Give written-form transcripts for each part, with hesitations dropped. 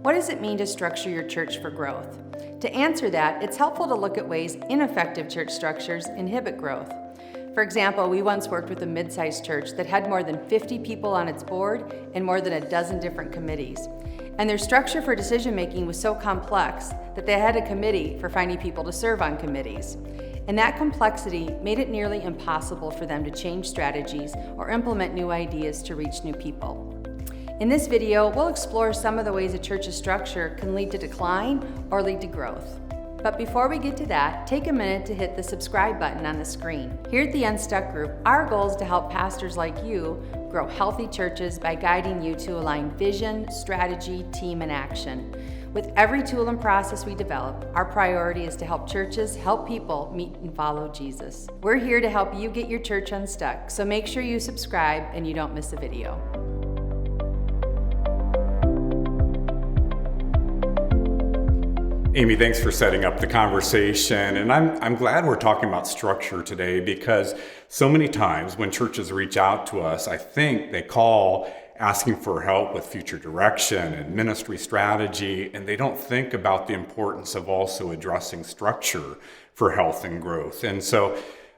What does it mean to structure your church for growth? To answer that, it's helpful to look at ways ineffective church structures inhibit growth. For example, we once worked with a mid-sized church that had more than 50 people on its board and more than a dozen different committees. And their structure for decision-making was so complex that they had a committee for finding people to serve on committees. And that complexity made it nearly impossible for them to change strategies or implement new ideas to reach new people. In this video, we'll explore some of the ways a church's structure can lead to decline or lead to growth. But before we get to that, take a minute to hit the subscribe button on the screen. Here at the Unstuck Group, our goal is to help pastors like you grow healthy churches by guiding you to align vision, strategy, team, and action. With every tool and process we develop, our priority is to help churches help people meet and follow Jesus. We're here to help you get your church unstuck, so make sure you subscribe and you don't miss a video. Amy, thanks for setting up the conversation. And I'm glad we're talking about structure today, because so many times when churches reach out to us, I think they call asking for help with future direction and ministry strategy, and they don't think about the importance of also addressing structure for health and growth. And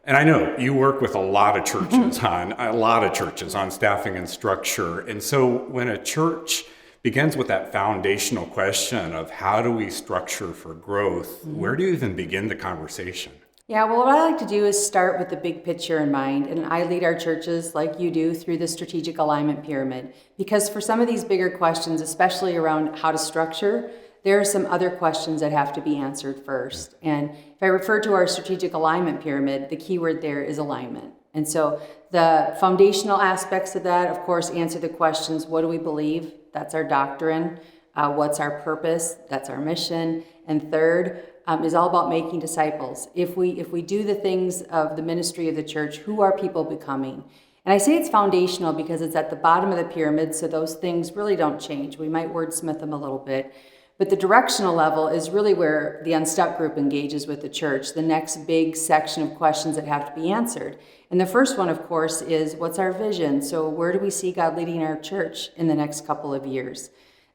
I know you work with a lot of churches on staffing and structure. And so when a church begins with that foundational question of how do we structure for growth, where do you even begin the conversation? Yeah, well, what I like to do is start with the big picture in mind, and I lead our churches like you do through the strategic alignment pyramid, because for some of these bigger questions, especially around how to structure, there are some other questions that have to be answered first. And if I refer to our strategic alignment pyramid, the key word there is alignment. And so the foundational aspects of that, of course, answer the questions: what do we believe? That's our doctrine. What's our purpose? That's our mission. And third is all about making disciples. If we do the things of the ministry of the church, who are people becoming? And I say it's foundational because it's at the bottom of the pyramid, so those things really don't change. We might wordsmith them a little bit. But the directional level is really where the Unstuck Group engages with the church, the next big section of questions that have to be answered. And the first one, of course, is what's our vision? So where do we see God leading our church in the next couple of years?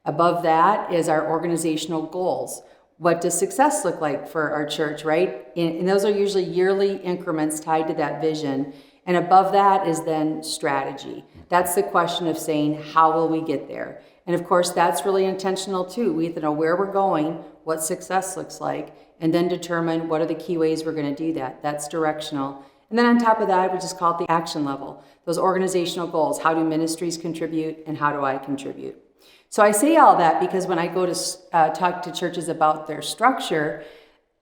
Above that is our organizational goals. What does success look like for our church, right? And those are usually yearly increments tied to that vision. And above that is then strategy. That's the question of saying, how will we get there? And of course, that's really intentional too. We have to know where we're going, what success looks like, and then determine what are the key ways we're going to do that. That's directional. And then on top of that, we just call it the action level. Those organizational goals. How do ministries contribute and how do I contribute? So I say all that because when I go to talk to churches about their structure,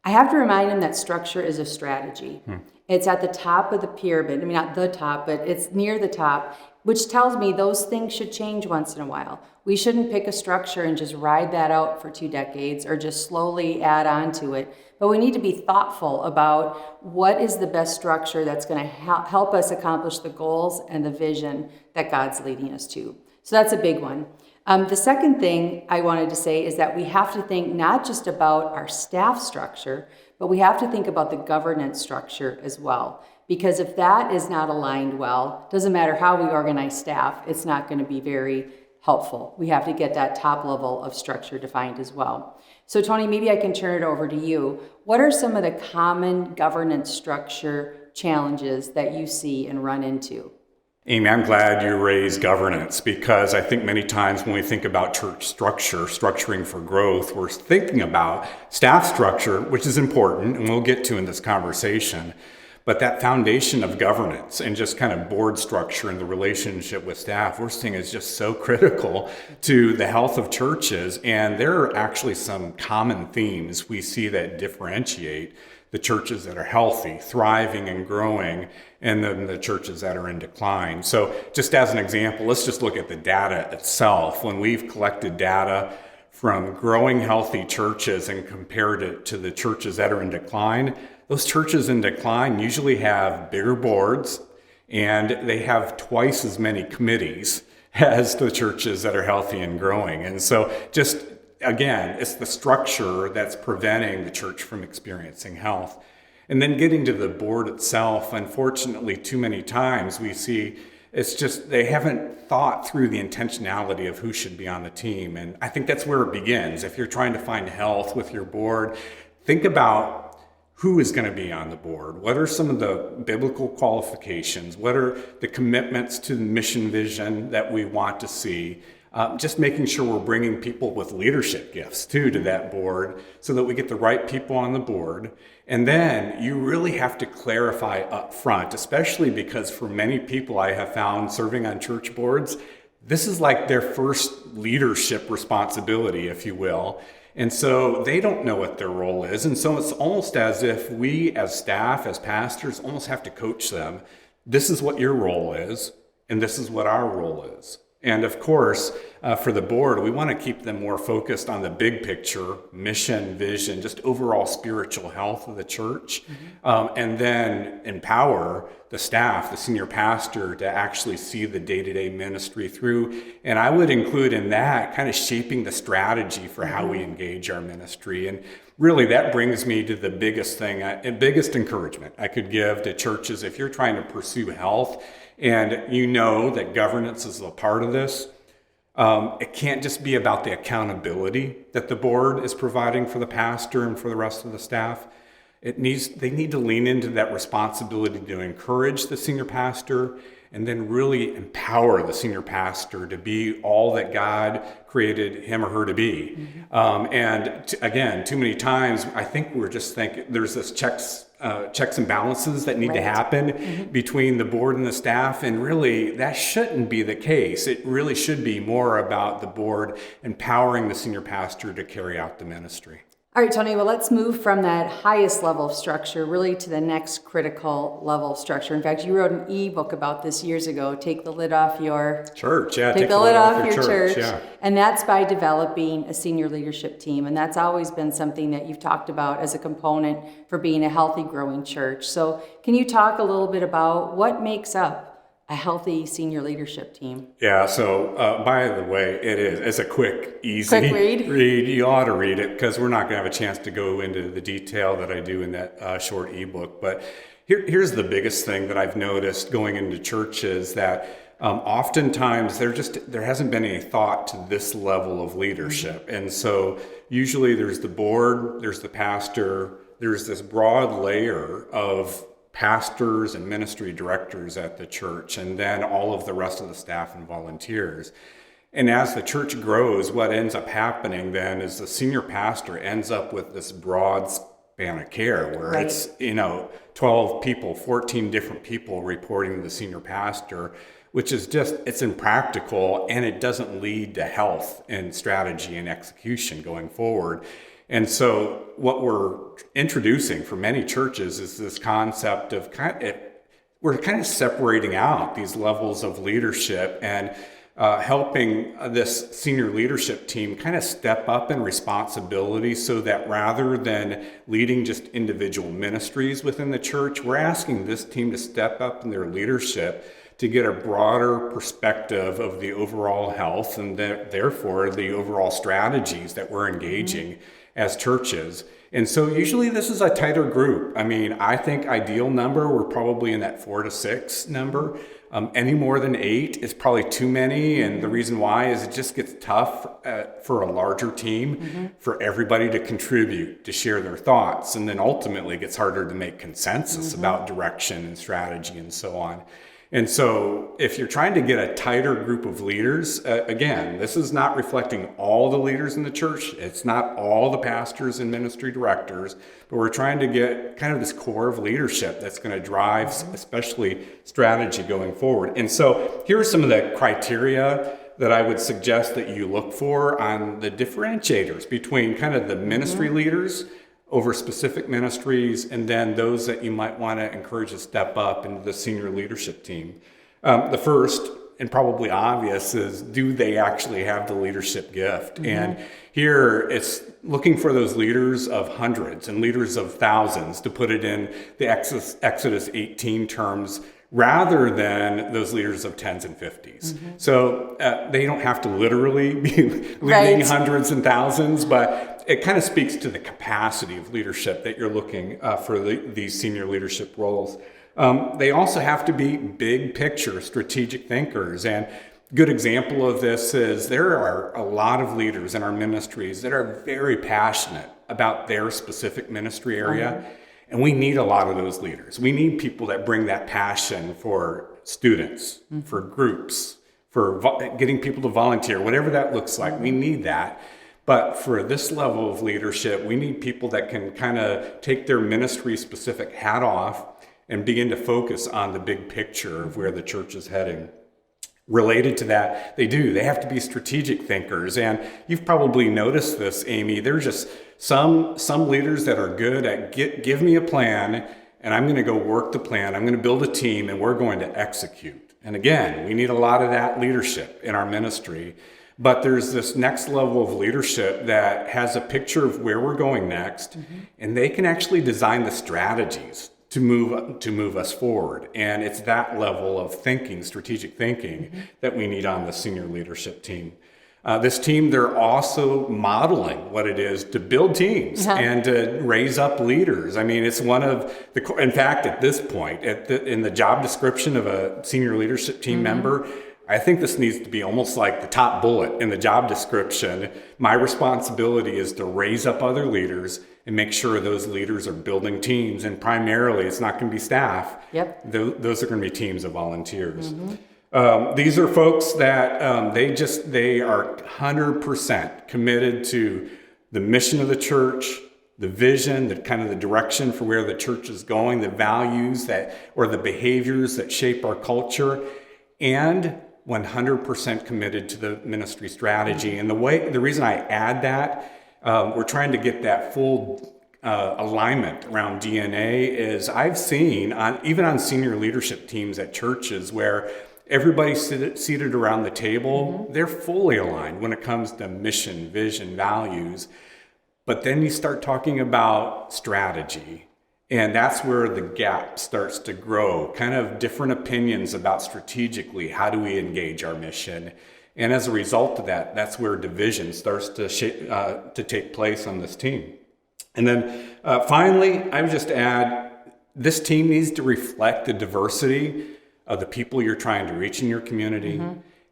I have to remind them that structure is a strategy. It's at the top of the pyramid. I mean, not the top, but it's near the top, which tells me those things should change once in a while. We shouldn't pick a structure and just ride that out for 2 decades or just slowly add on to it. But we need to be thoughtful about what is the best structure that's going to help us accomplish the goals and the vision that God's leading us to. So that's a big one. The second thing I wanted to say is that we have to think not just about our staff structure, but we have to think about the governance structure as well. Because if that is not aligned well, doesn't matter how we organize staff, it's not going to be very helpful. We have to get that top level of structure defined as well. So Tony, maybe I can turn it over to you. What are some of the common governance structure challenges that you see and run into? Amy, I'm glad you raised governance, because I think many times when we think about church structure, structuring for growth, we're thinking about staff structure, which is important, and we'll get to in this conversation. But that foundation of governance and just kind of board structure and the relationship with staff, we're seeing is just so critical to the health of churches. And there are actually some common themes we see that differentiate the churches that are healthy, thriving, and growing, and then the churches that are in decline. So just as an example, let's just look at the data itself. When we've collected data from growing healthy churches and compared it to the churches that are in decline, those churches in decline usually have bigger boards and they have twice as many committees as the churches that are healthy and growing. And so just, again, it's the structure that's preventing the church from experiencing health. And then getting to the board itself, unfortunately, too many times we see It's just they haven't thought through the intentionality of who should be on the team. And I think that's where it begins. If you're trying to find health with your board, think about who is going to be on the board. What are some of the biblical qualifications? What are the commitments to the mission vision that we want to see? Just making sure we're bringing people with leadership gifts too to that board so that we get the right people on the board. And then you really have to clarify up front, especially because for many people I have found serving on church boards, this is like their first leadership responsibility, if you will. And so they don't know what their role is. And so it's almost as if we as staff, as pastors, almost have to coach them. This is what your role is, and this is what our role is. And of course, for the board, we want to keep them more focused on the big picture, mission, vision, just overall spiritual health of the church. And then empower the staff, the senior pastor, to actually see the day-to-day ministry through. And I would include in that kind of shaping the strategy for how we engage our ministry. And really, that brings me to the biggest thing, biggest encouragement I could give to churches. If you're trying to pursue health, and you know that governance is a part of this, it can't just be about the accountability that the board is providing for the pastor and for the rest of the staff. They need to lean into that responsibility to encourage the senior pastor and then really empower the senior pastor to be all that God created him or her to be. Again, too many times, I think we're just thinking there's this checks and balances that need to happen between the board and the staff. And really, that shouldn't be the case. It really should be more about the board empowering the senior pastor to carry out the ministry. All right, Tony, well, let's move from that highest level of structure really to the next critical level of structure. In fact, you wrote an ebook about this years ago, Take the Lid Off Your Church. Yeah, Take the Lid Off Your Church. Yeah. And that's by developing a senior leadership team. And that's always been something that you've talked about as a component for being a healthy, growing church. So can you talk a little bit about what makes up a healthy senior leadership team? Yeah, so by the way, it's a quick, easy read. You ought to read it because we're not going to have a chance to go into the detail that I do in that short ebook. But here's the biggest thing that I've noticed going into churches, that oftentimes there hasn't been any thought to this level of leadership. And so usually there's the board, there's the pastor, there's this broad layer of pastors and ministry directors at the church, and then all of the rest of the staff and volunteers. And as the church grows, what ends up happening then is the senior pastor ends up with this broad span of care where it's 12 people, 14 different people reporting to the senior pastor, which is it's impractical, and it doesn't lead to health and strategy and execution going forward. And so what we're introducing for many churches is this concept of we're kind of separating out these levels of leadership and helping this senior leadership team kind of step up in responsibility, so that rather than leading just individual ministries within the church, we're asking this team to step up in their leadership to get a broader perspective of the overall health and therefore the overall strategies that we're engaging as churches. And so usually this is a tighter group. I mean, I think ideal number, we're probably in that 4 to 6 number. Any more than 8 is probably too many. And the reason why is it just gets tough for a larger team for everybody to contribute, to share their thoughts. And then ultimately it gets harder to make consensus about direction and strategy and so on. And so if you're trying to get a tighter group of leaders, again, this is not reflecting all the leaders in the church. It's not all the pastors and ministry directors, but we're trying to get kind of this core of leadership that's going to drive especially strategy going forward. And so here are some of the criteria that I would suggest that you look for on the differentiators between kind of the ministry leaders over specific ministries, and then those that you might want to encourage to step up into the senior leadership team. The first, and probably obvious, is do they actually have the leadership gift? And here it's looking for those leaders of hundreds and leaders of thousands, to put it in the Exodus 18 terms, rather than those leaders of 10s and 50s. So they don't have to literally be leading hundreds and thousands, but it kind of speaks to the capacity of leadership that you're looking for these senior leadership roles. They also have to be big picture strategic thinkers. And a good example of this is there are a lot of leaders in our ministries that are very passionate about their specific ministry area. And we need a lot of those leaders. We need people that bring that passion for students, for groups, for getting people to volunteer, whatever that looks like. We need that. But for this level of leadership, we need people that can kind of take their ministry specific hat off and begin to focus on the big picture of where the church is heading. Related to that, they have to be strategic thinkers. And you've probably noticed this, Amy. There's just some leaders that are good at give me a plan, and I'm going to go work the plan. I'm going to build a team, and we're going to execute. And again, we need a lot of that leadership in our ministry. But there's this next level of leadership that has a picture of where we're going next, and they can actually design the strategies to move us forward. And it's that level of thinking, strategic thinking, that we need on the senior leadership team. This team, they're also modeling what it is to build teams and to raise up leaders. I mean, it's one of the, in fact, at this point, in the job description of a senior leadership team member, I think this needs to be almost like the top bullet in the job description. My responsibility is to raise up other leaders and make sure those leaders are building teams. And primarily, it's not going to be staff. Yep. Those are going to be teams of volunteers. These are folks that they are 100% committed to the mission of the church, the vision, the kind of the direction for where the church is going, the values or the behaviors that shape our culture, and 100% committed to the ministry strategy. And the reason I add that, we're trying to get that full alignment around DNA is I've seen even on senior leadership teams at churches where everybody's seated around the table, they're fully aligned when it comes to mission, vision, values. But then you start talking about strategy. And that's where the gap starts to grow, kind of different opinions about strategically, how do we engage our mission? And as a result of that, that's where division starts to take place on this team. And then finally, I would just add, this team needs to reflect the diversity of the people you're trying to reach in your community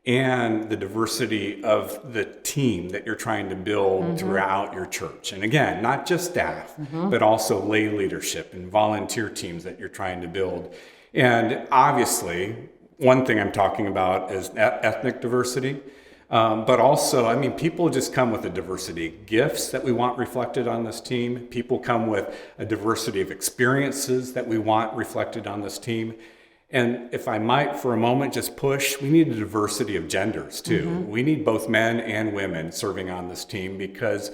and the diversity of the team that you're trying to build throughout your church. And again, not just staff, but also lay leadership and volunteer teams that you're trying to build. And obviously, one thing I'm talking about is ethnic diversity. But also, I mean, people just come with a diversity of gifts that we want reflected on this team. People come with a diversity of experiences that we want reflected on this team. And if I might, for a moment, just push, we need a diversity of genders too. We need both men and women serving on this team because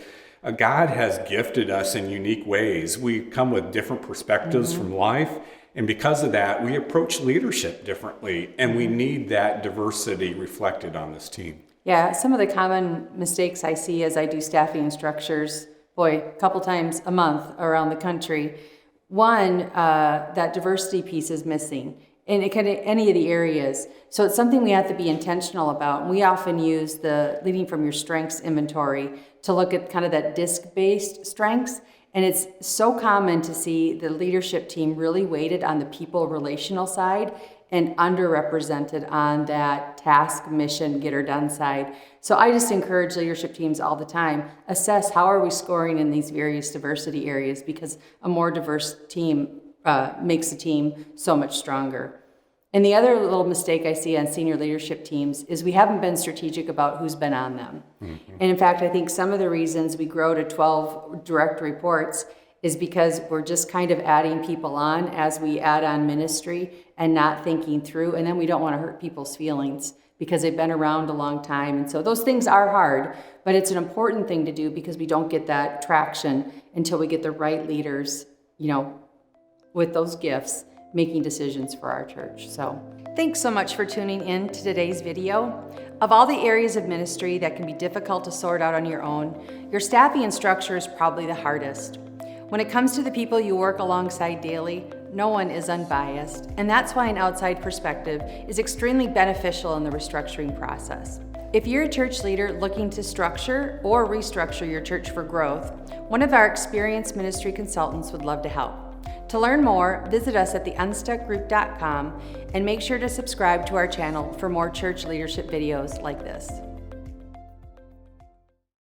God has gifted us in unique ways. We come with different perspectives from life. And because of that, we approach leadership differently. And we need that diversity reflected on this team. Yeah, some of the common mistakes I see as I do staffing and structures, a couple times a month around the country. One, that diversity piece is missing. In any of the areas. So it's something we have to be intentional about. And we often use the leading from your strengths inventory to look at kind of that disc-based strengths. And it's so common to see the leadership team really weighted on the people relational side and underrepresented on that task, mission, get her done side. So I just encourage leadership teams all the time, assess how are we scoring in these various diversity areas, because a more diverse team makes the team so much stronger. And the other little mistake I see on senior leadership teams is we haven't been strategic about who's been on them. And in fact, I think some of the reasons we grow to 12 direct reports is because we're just kind of adding people on as we add on ministry and not thinking through. And then we don't want to hurt people's feelings because they've been around a long time. And so those things are hard, but it's an important thing to do because we don't get that traction until we get the right leaders, with those gifts, making decisions for our church. So thanks so much for tuning in to today's video. Of all the areas of ministry that can be difficult to sort out on your own, your staffing and structure is probably the hardest. When it comes to the people you work alongside daily, no one is unbiased, and that's why an outside perspective is extremely beneficial in the restructuring process. If you're a church leader looking to structure or restructure your church for growth, one of our experienced ministry consultants would love to help. To learn more, visit us at theunstuckgroup.com and make sure to subscribe to our channel for more church leadership videos like this.